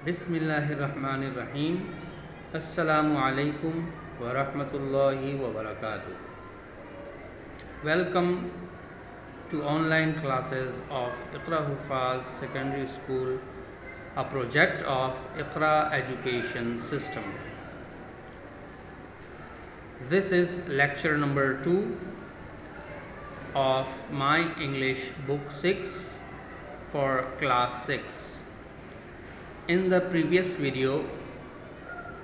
بسم اللہ الرحمن الرحیم السلام علیکم ورحمۃ اللہ وبرکاتہ. Welcome to online classes of Iqra Hufaz Secondary School, a project of Iqra Education System. This is lecture number 2 of my English book 6 for class 6. In the previous video,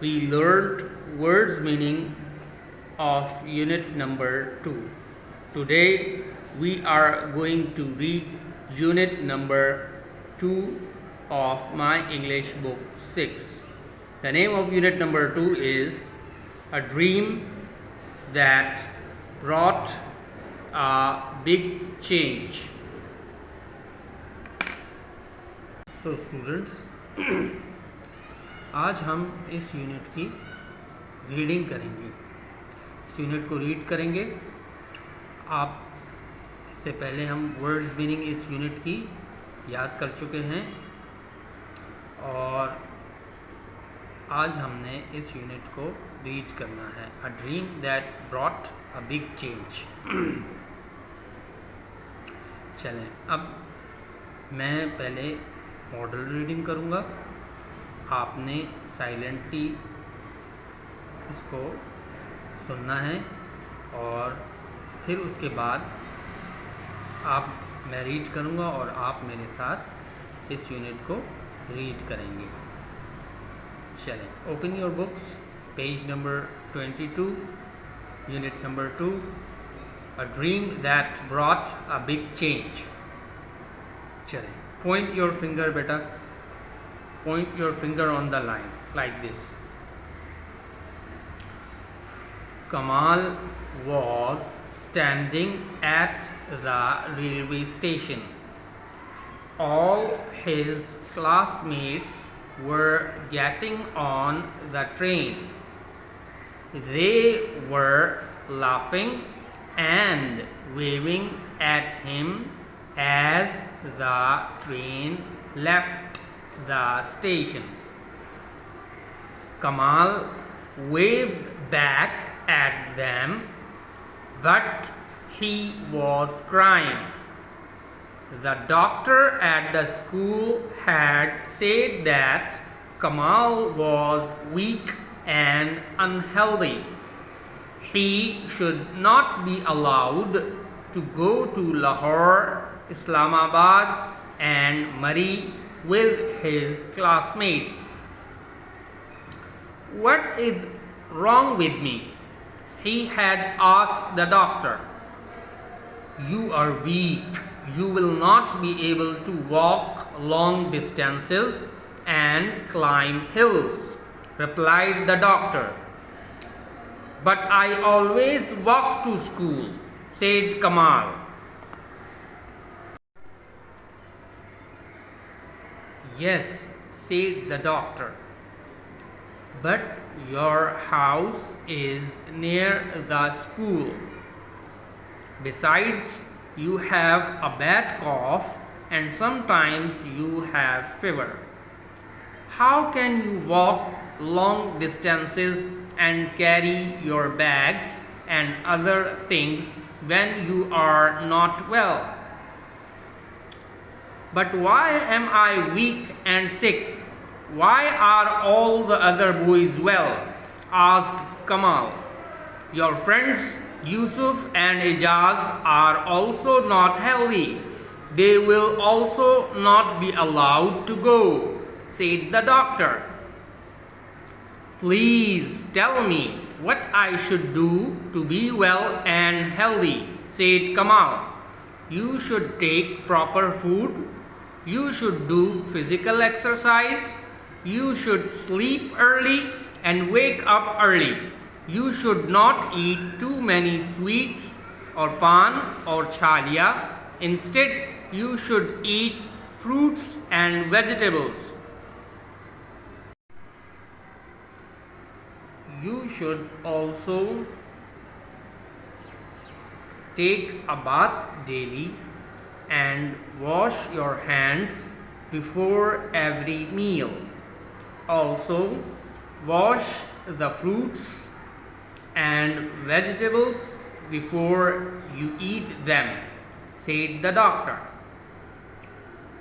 we learned words meaning of unit number 2. Today, we are going to read unit number 2 of my English book 6. The name of unit number 2 is A Dream That Brought a Big Change. So students, آج ہم اس unit کی reading کریں گے. اس unit کو red کریں گے. آپ اس سے پہلے ہم ورڈز میننگ اس یونٹ کی یاد کر چکے ہیں اور آج ہم نے اس یونٹ کو ریڈ کرنا ہے. A dream that brought a big change. چلیں اب میں پہلے ماڈل ریڈنگ کروں گا. آپ نے سائلنٹلی اس کو سننا ہے اور پھر اس کے بعد میں ریڈ کروں گا اور آپ میرے ساتھ اس یونٹ کو ریڈ کریں گے. چلیں open your books, page number 22, unit number 2, A Dream That Brought a Big Change. چلیں point your finger beta, point your finger on the line like this. Kamal was standing at the railway station. All his classmates were getting on the train. They were laughing and waving at him as the train left the station. Kamal waved back at them, but he was crying. The doctor at the school had said that Kamal was weak and unhealthy. He should not be allowed to go to Lahore, Islamabad, and Murree with his classmates. What is wrong with me? He had asked the doctor. You are weak. You will not be able to walk long distances and climb hills, replied the doctor. But I always walk to school, said Kamal. Yes, said the doctor, but your house is near the school. Besides, you have a bad cough and sometimes you have fever. How can you walk long distances and carry your bags and other things when you are not well? But why am I weak and sick? Why are all the other boys well? Asked Kamal. Your friends Yusuf and Ijaz are also not healthy. They will also not be allowed to go, said the doctor. Please tell me what I should do to be well and healthy, said Kamal. You should take proper food. You should do physical exercise. You should sleep early and wake up early. You should not eat too many sweets or pan or chalia. Instead, you should eat fruits and vegetables. You should also take a bath daily and wash your hands before every meal. Also, wash the fruits and vegetables before you eat them, said the doctor.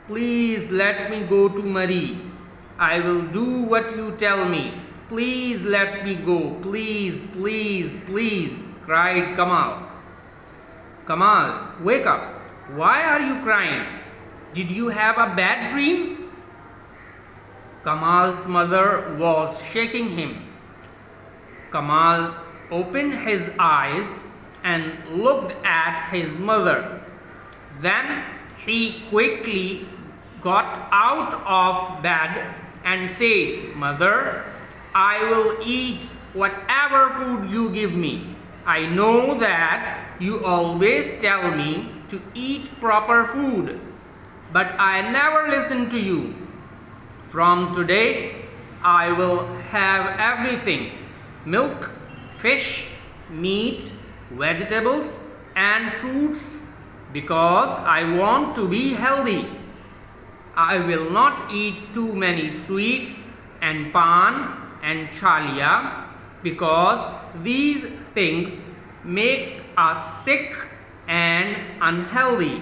Please let me go to Marie. I will do what you tell me. Please let me go. Please, please, please, cried Kamal. Kamal, wake up. Why are you crying? Did you have a bad dream? Kamal's mother was shaking him. Kamal opened his eyes and looked at his mother. Then he quickly got out of bed and said, Mother, I will eat whatever food you give me. I know that you always tell me to eat proper food, but I never listen to you. From today, I will have everything: milk, fish, meat, vegetables, and fruits, because I want to be healthy. I will not eat too many sweets and pan and chalia, because these things make us sick and unhealthy.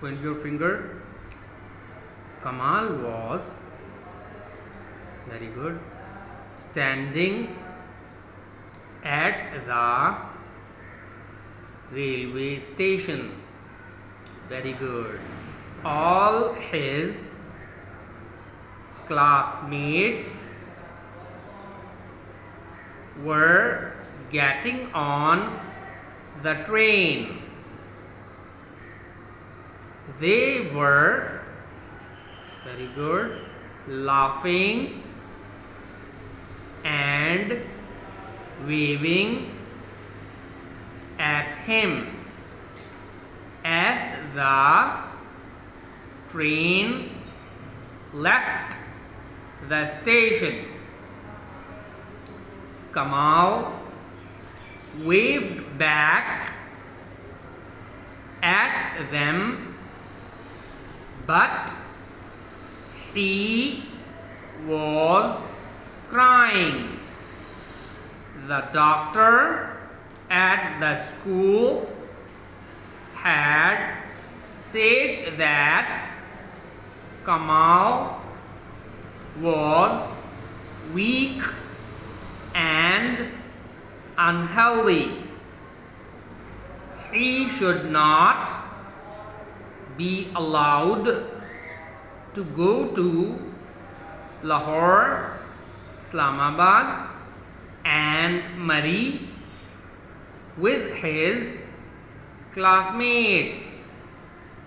Point your finger. Kamal was, very good, standing at the railway station. Very good. All his classmates were getting on the train. They were, very good, laughing and waving at him as the train left the station. Kamal waved back at them, but he was crying. The doctor at the school had said that Kamal was weak and unhealthy. He should not be allowed to go to Lahore, Islamabad and Marie with his classmates.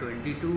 22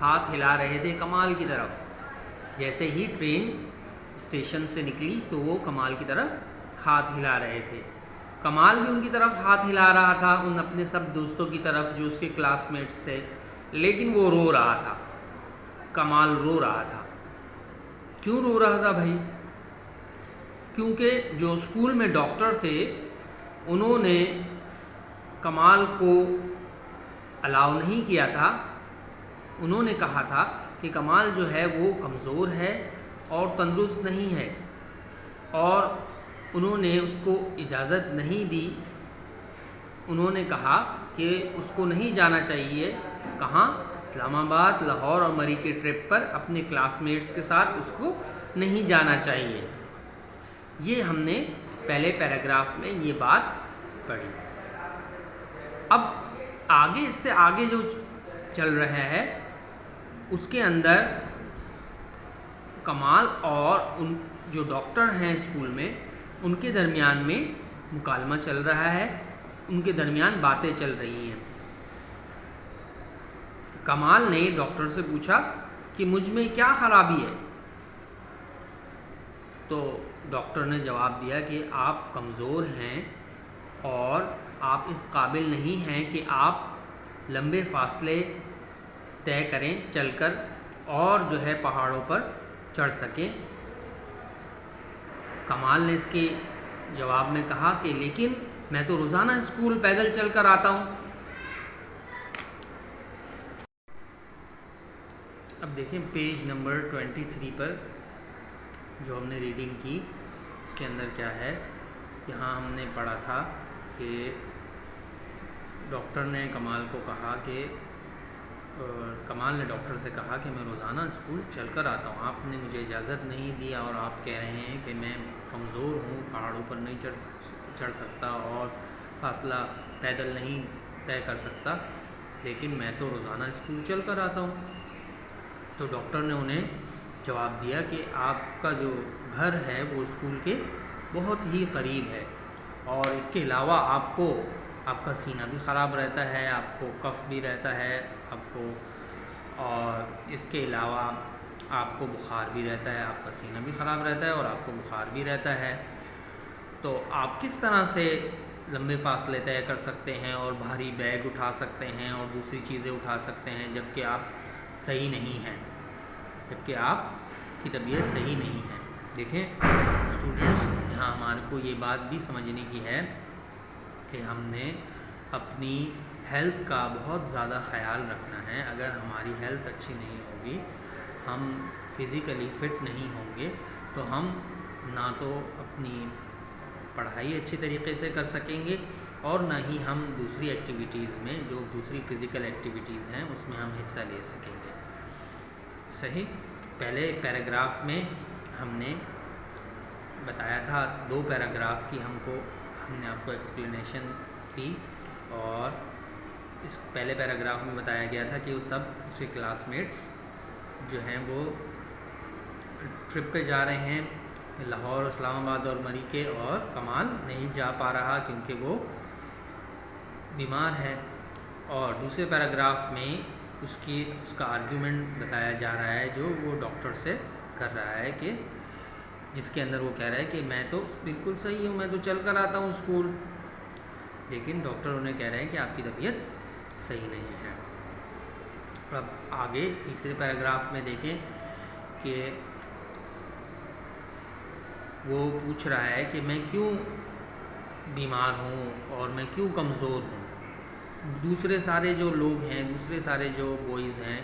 ہاتھ ہلا رہے تھے کمال کی طرف. جیسے ہی train station سے نکلی تو وہ کمال کی طرف ہاتھ ہلا رہے تھے. کمال بھی ان کی طرف ہاتھ ہلا رہا تھا، ان اپنے سب دوستوں کی طرف جو اس کے کلاس میٹس تھے، لیکن وہ رو رہا تھا. کمال رو رہا تھا. کیوں رو رہا تھا بھائی؟ کیونکہ جو اسکول میں ڈاکٹر تھے انہوں نے کمال کو الاؤ نہیں کیا تھا. انہوں نے کہا تھا کہ کمال جو ہے وہ کمزور ہے اور تندرست نہیں ہے، اور انہوں نے اس کو اجازت نہیں دی. انہوں نے کہا کہ اس کو نہیں جانا چاہیے. کہاں؟ اسلام آباد، لاہور اور مری کے ٹرپ پر اپنے کلاس میٹس کے ساتھ اس کو نہیں جانا چاہیے. یہ ہم نے پہلے پیراگراف میں یہ بات پڑھی. اب آگے، اس سے آگے جو چل رہا ہے اس کے اندر کمال اور ان جو ڈاکٹر ہیں اسکول میں ان کے درمیان میں مکالمہ چل رہا ہے، ان کے درمیان باتیں چل رہی ہیں. کمال نے ڈاکٹر سے پوچھا کہ مجھ میں کیا خرابی ہے؟ تو ڈاکٹر نے جواب دیا کہ آپ کمزور ہیں اور آپ اس قابل نہیں ہیں کہ آپ لمبے فاصلے طے کریں چل کر اور جو ہے پہاڑوں پر چڑھ سکیں. کمال نے اس کے جواب میں کہا کہ لیکن میں تو روزانہ اسکول پیدل چل کر آتا ہوں. اب دیکھیں پیج نمبر 23 پر جو ہم نے ریڈنگ کی اس کے اندر کیا ہے. یہاں ہم نے پڑھا تھا کہ ڈاکٹر نے کمال کو کہا کہ کمال نے ڈاکٹر سے کہا کہ میں روزانہ اسکول چل کر آتا ہوں، آپ نے مجھے اجازت نہیں دیا اور آپ کہہ رہے ہیں کہ میں کمزور ہوں، پہاڑوں پر نہیں چڑھ سکتا اور فاصلہ پیدل نہیں طے کر سکتا، لیکن میں تو روزانہ اسکول چل کر آتا ہوں. تو ڈاکٹر نے انہیں جواب دیا کہ آپ کا جو گھر ہے وہ اسکول کے بہت ہی قریب ہے، اور اس کے علاوہ آپ کا سینہ بھی خراب رہتا ہے، آپ کو کف بھی رہتا ہے آپ کو، اور اس کے علاوہ آپ کو بخار بھی رہتا ہے، آپ کا سینہ بھی خراب رہتا ہے اور آپ کو بخار بھی رہتا ہے. تو آپ کس طرح سے لمبے فاصلے طے کر سکتے ہیں اور بھاری بیگ اٹھا سکتے ہیں اور دوسری چیزیں اٹھا سکتے ہیں جبکہ آپ صحیح نہیں ہیں، جبکہ آپ کی طبیعت صحیح نہیں ہے؟ دیکھیں اسٹوڈنٹس، یہاں ہمارے کو یہ بات بھی سمجھنے کی ہے کہ ہم نے اپنی ہیلتھ کا بہت زیادہ خیال رکھنا ہے. اگر ہماری ہیلتھ اچھی نہیں ہوگی، ہم فزیکلی فٹ نہیں ہوں گے، تو ہم نہ تو اپنی پڑھائی اچھی طریقے سے کر سکیں گے اور نہ ہی ہم دوسری ایکٹیویٹیز میں، جو دوسری فزیکل ایکٹیویٹیز ہیں اس میں ہم حصہ لے سکیں گے. صحیح. پہلے پیراگراف میں ہم نے بتایا تھا، 2 پیراگراف کی ہم نے آپ کو ایکسپلینیشن دی، اور اس پہلے پیراگراف میں بتایا گیا تھا کہ وہ سب اس کے کلاس میٹس جو ہیں وہ ٹرپ پہ جا رہے ہیں لاہور، اسلام آباد اور مری کے، اور کمال نہیں جا پا رہا کیونکہ وہ بیمار ہے. اور دوسرے پیراگراف میں اس کا آرگیومنٹ بتایا جا رہا ہے جو وہ ڈاکٹر سے کر رہا ہے، کہ جس کے اندر وہ کہہ رہا ہے کہ میں تو بالکل صحیح ہوں، میں تو چل کر آتا ہوں اسکول، لیکن ڈاکٹر انہیں کہہ رہے ہیں کہ آپ کی طبیعت صحیح نہیں ہے. اب آگے تیسرے پیراگراف میں دیکھیں کہ وہ پوچھ رہا ہے کہ میں کیوں بیمار ہوں اور میں کیوں کمزور ہوں، دوسرے سارے جو لوگ ہیں، دوسرے سارے جو بوائز ہیں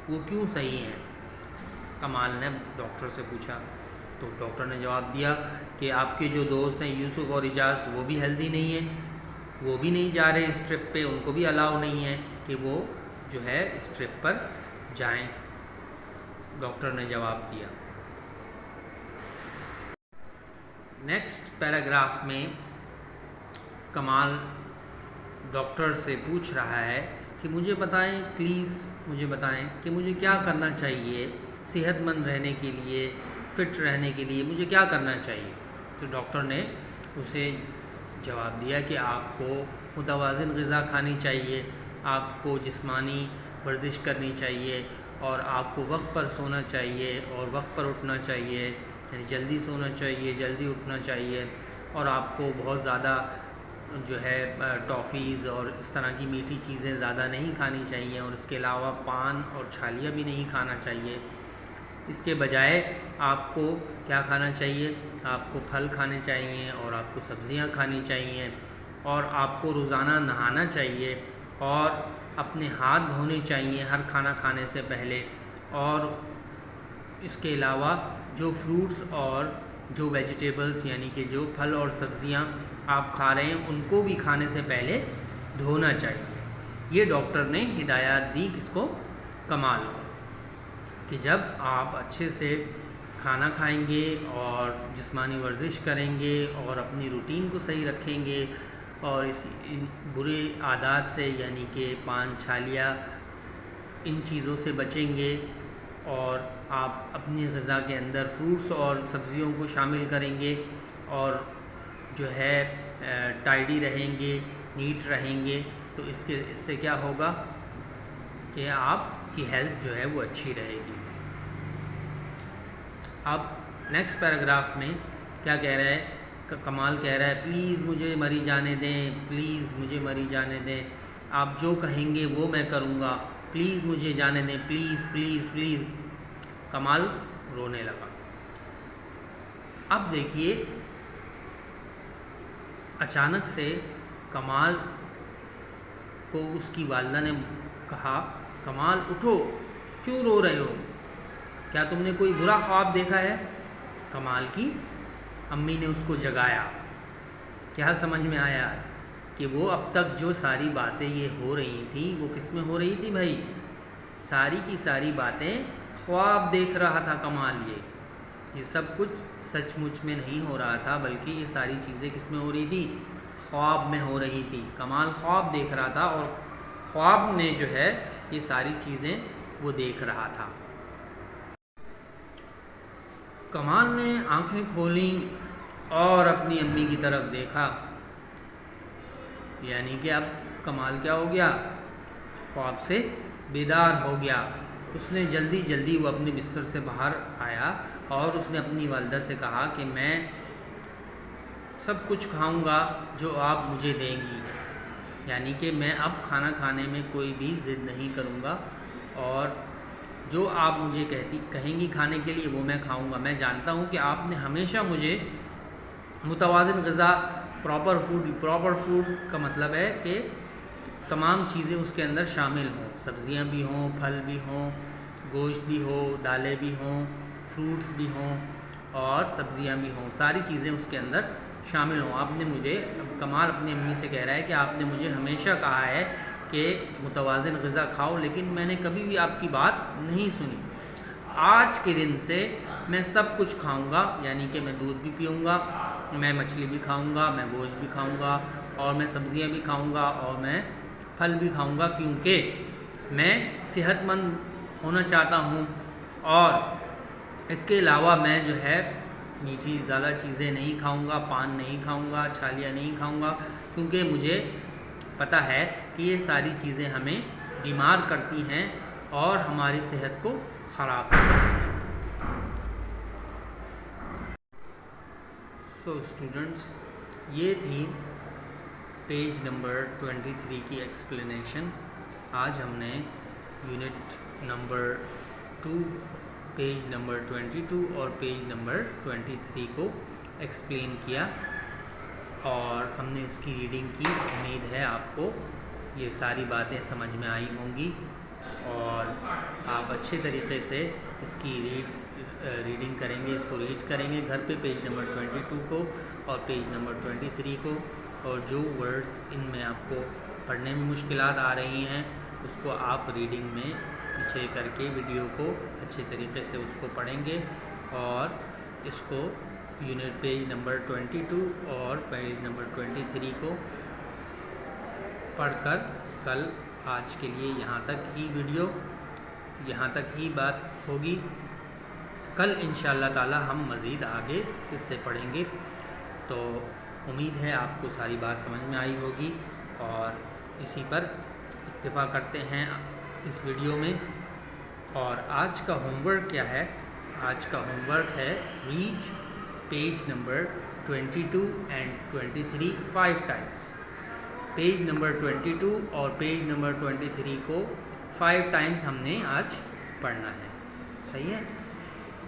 وہ کیوں صحیح ہیں؟ کمال نے ڈاکٹر سے پوچھا. تو ڈاکٹر نے جواب دیا کہ آپ کے جو دوست ہیں یوسف اور اجاز، وہ بھی ہیلدی نہیں ہیں، وہ بھی نہیں جا رہے اس ٹرپ پہ، ان کو بھی الاؤ نہیں ہے کہ وہ جو ہے اس ٹرپ پر جائیں. ڈاکٹر نے جواب دیا. نیکسٹ پیراگراف میں کمال ڈاکٹر سے پوچھ رہا ہے کہ مجھے بتائیں، پلیز مجھے بتائیں کہ مجھے کیا کرنا چاہیے صحت مند رہنے کے لیے، فٹ رہنے کے لیے مجھے کیا کرنا چاہیے. تو ڈاکٹر نے اسے جواب دیا کہ آپ کو متوازن غذا کھانی چاہیے، آپ کو جسمانی ورزش کرنی چاہیے، اور آپ کو وقت پر سونا چاہیے اور وقت پر اٹھنا چاہیے، یعنی جلدی سونا چاہیے، جلدی اٹھنا چاہیے، اور آپ کو بہت زیادہ جو ہے ٹافیز اور اس طرح کی میٹھی چیزیں زیادہ نہیں کھانی چاہیے، اور اس کے علاوہ پان اور چھالیاں بھی نہیں کھانا چاہیے۔ اس کے بجائے آپ کو کیا کھانا چاہیے؟ آپ کو پھل کھانے چاہیے اور آپ کو سبزیاں کھانی چاہیے، اور آپ کو روزانہ نہانا چاہیے اور اپنے ہاتھ دھونے چاہیے ہر کھانا کھانے سے پہلے، اور اس کے علاوہ جو فروٹس اور جو ویجیٹیبلز یعنی کہ جو پھل اور سبزیاں آپ کھا رہے ہیں ان کو بھی کھانے سے پہلے دھونا چاہیے۔ یہ ڈاکٹر نے ہدایات دی کس کو؟ کمال کو، کہ جب آپ اچھے سے کھانا کھائیں گے اور جسمانی ورزش کریں گے اور اپنی روٹین کو صحیح رکھیں گے اور ان برے عادات سے یعنی کہ پان چھالیاں ان چیزوں سے بچیں گے، اور آپ اپنی غذا کے اندر فروٹس اور سبزیوں کو شامل کریں گے اور جو ہے ٹائیڈی رہیں گے، نیٹ رہیں گے، تو اس سے کیا ہوگا کہ آپ کی ہیلتھ جو ہے وہ اچھی رہے گی۔ اب نیکسٹ پیراگراف میں کیا کہہ رہا ہے؟ کمال کہہ رہا ہے پلیز مجھے مری جانے دیں، پلیز مجھے مری جانے دیں، آپ جو کہیں گے وہ میں کروں گا، پلیز مجھے جانے دیں، پلیز پلیز پلیز۔ کمال رونے لگا۔ اب دیکھیے اچانک سے کمال کو اس کی والدہ نے کہا کمال اٹھو، کیوں رو رہے ہو؟ کیا تم نے کوئی برا خواب دیکھا ہے؟ کمال کی امی نے اس کو جگایا۔ کیا سمجھ میں آیا کہ وہ اب تک جو ساری باتیں یہ ہو رہی تھیں وہ کس میں ہو رہی تھی بھائی؟ ساری کی ساری باتیں خواب دیکھ رہا تھا کمال۔ یہ سب کچھ سچ مچ میں نہیں ہو رہا تھا، بلکہ یہ ساری چیزیں کس میں ہو رہی تھی؟ خواب میں ہو رہی تھی۔ کمال خواب دیکھ رہا تھا اور خواب میں جو ہے یہ ساری چیزیں وہ دیکھ رہا تھا۔ کمال نے آنکھیں کھولیں اور اپنی امی کی طرف دیکھا، یعنی کہ اب کمال کیا ہو گیا؟ خواب سے بیدار ہو گیا۔ اس نے جلدی جلدی وہ اپنے بستر سے باہر آیا اور اس نے اپنی والدہ سے کہا کہ میں سب کچھ کھاؤں گا جو آپ مجھے دیں گی، یعنی کہ میں اب کھانا کھانے میں کوئی بھی ضد نہیں کروں گا، اور جو آپ مجھے کہیں گی کھانے کے لیے وہ میں کھاؤں گا۔ میں جانتا ہوں کہ آپ نے ہمیشہ مجھے متوازن غذا، پراپر فوڈ کا مطلب ہے کہ تمام چیزیں اس کے اندر شامل ہوں، سبزیاں بھی ہوں، پھل بھی ہوں، گوشت بھی ہو، دالیں بھی ہوں، فروٹس بھی ہوں اور سبزیاں بھی ہوں، ساری چیزیں اس کے اندر شامل ہوں۔ آپ نے مجھے، کمال اپنی امی سے کہہ رہا ہے کہ آپ نے مجھے ہمیشہ کہا ہے کہ متوازن غذا کھاؤ، لیکن میں نے کبھی بھی آپ کی بات نہیں سنی۔ آج کے دن سے میں سب کچھ کھاؤں گا، یعنی کہ میں دودھ بھی پیوں گا، میں مچھلی بھی کھاؤں گا، میں گوشت بھی کھاؤں گا، اور میں سبزیاں بھی کھاؤں گا، اور میں پھل بھی کھاؤں گا، کیونکہ میں صحت مند ہونا چاہتا ہوں، اور اس کے علاوہ میں جو ہے میٹھی زیادہ چیزیں نہیں کھاؤں گا، پان نہیں کھاؤں گا، چھالیاں نہیں کھاؤں گا، کیونکہ مجھے پتہ ہے کہ یہ ساری چیزیں ہمیں بیمار کرتی ہیں اور ہماری صحت کو خراب کرتی ہیں۔ سو اسٹوڈنٹس، یہ تھی پیج نمبر 23 کی ایکسپلینیشن۔ آج ہم نے یونٹ نمبر 2 پیج نمبر 22 اور پیج نمبر 23 کو ایکسپلین کیا، اور ہم نے اس کی ریڈنگ کی۔ امید ہے آپ کو یہ ساری باتیں سمجھ میں آئی ہوں گی اور آپ اچھے طریقے سے اس کی ریڈنگ کریں گے، اس کو ریڈ کریں گے گھر پہ، پیج نمبر 22 کو اور پیج نمبر 23 کو، اور جو ورڈز ان میں آپ کو پڑھنے میں مشکلات آ رہی ہیں اس کو آپ ریڈنگ میں پیچھے کر کے ویڈیو کو اچھے طریقے سے اس کو پڑھیں گے، اور اس کو یونٹ پیج نمبر 22 اور پیج نمبر 23 کو پڑھ کر کل آج کے لیے یہاں تک ہی ویڈیو، یہاں تک ہی بات ہوگی۔ کل انشاءاللہ تعالی ہم مزید آگے اس سے پڑھیں گے۔ تو امید ہے آپ کو ساری بات سمجھ میں آئی ہوگی، اور اسی پر اکتفا کرتے ہیں اس ویڈیو میں۔ اور آج کا ہوم ورک کیا ہے؟ آج کا ہوم ورک ہے read page number 22 and 23 5 times. Page number 22 اور پیج نمبر 23 کو 5 ٹائمز ہم نے آج پڑھنا ہے. صحیح ہے؟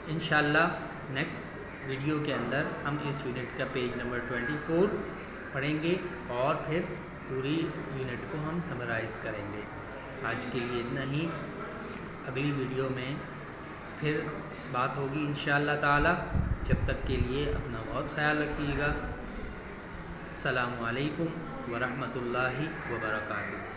انشاءاللہ نیکسٹ ویڈیو کے اندر ہم اس یونٹ کا پیج نمبر 24 پڑھیں گے اور پھر پوری یونٹ کو ہم سمرائز کریں گے. آج کے لیے اتنا ہی. اگلی ویڈیو میں پھر بات ہوگی انشاءاللہ تعالی. جب تک کے لیے اپنا بہت خیال رکھیے گا. السلام علیکم ورحمۃ اللہ وبرکاتہ.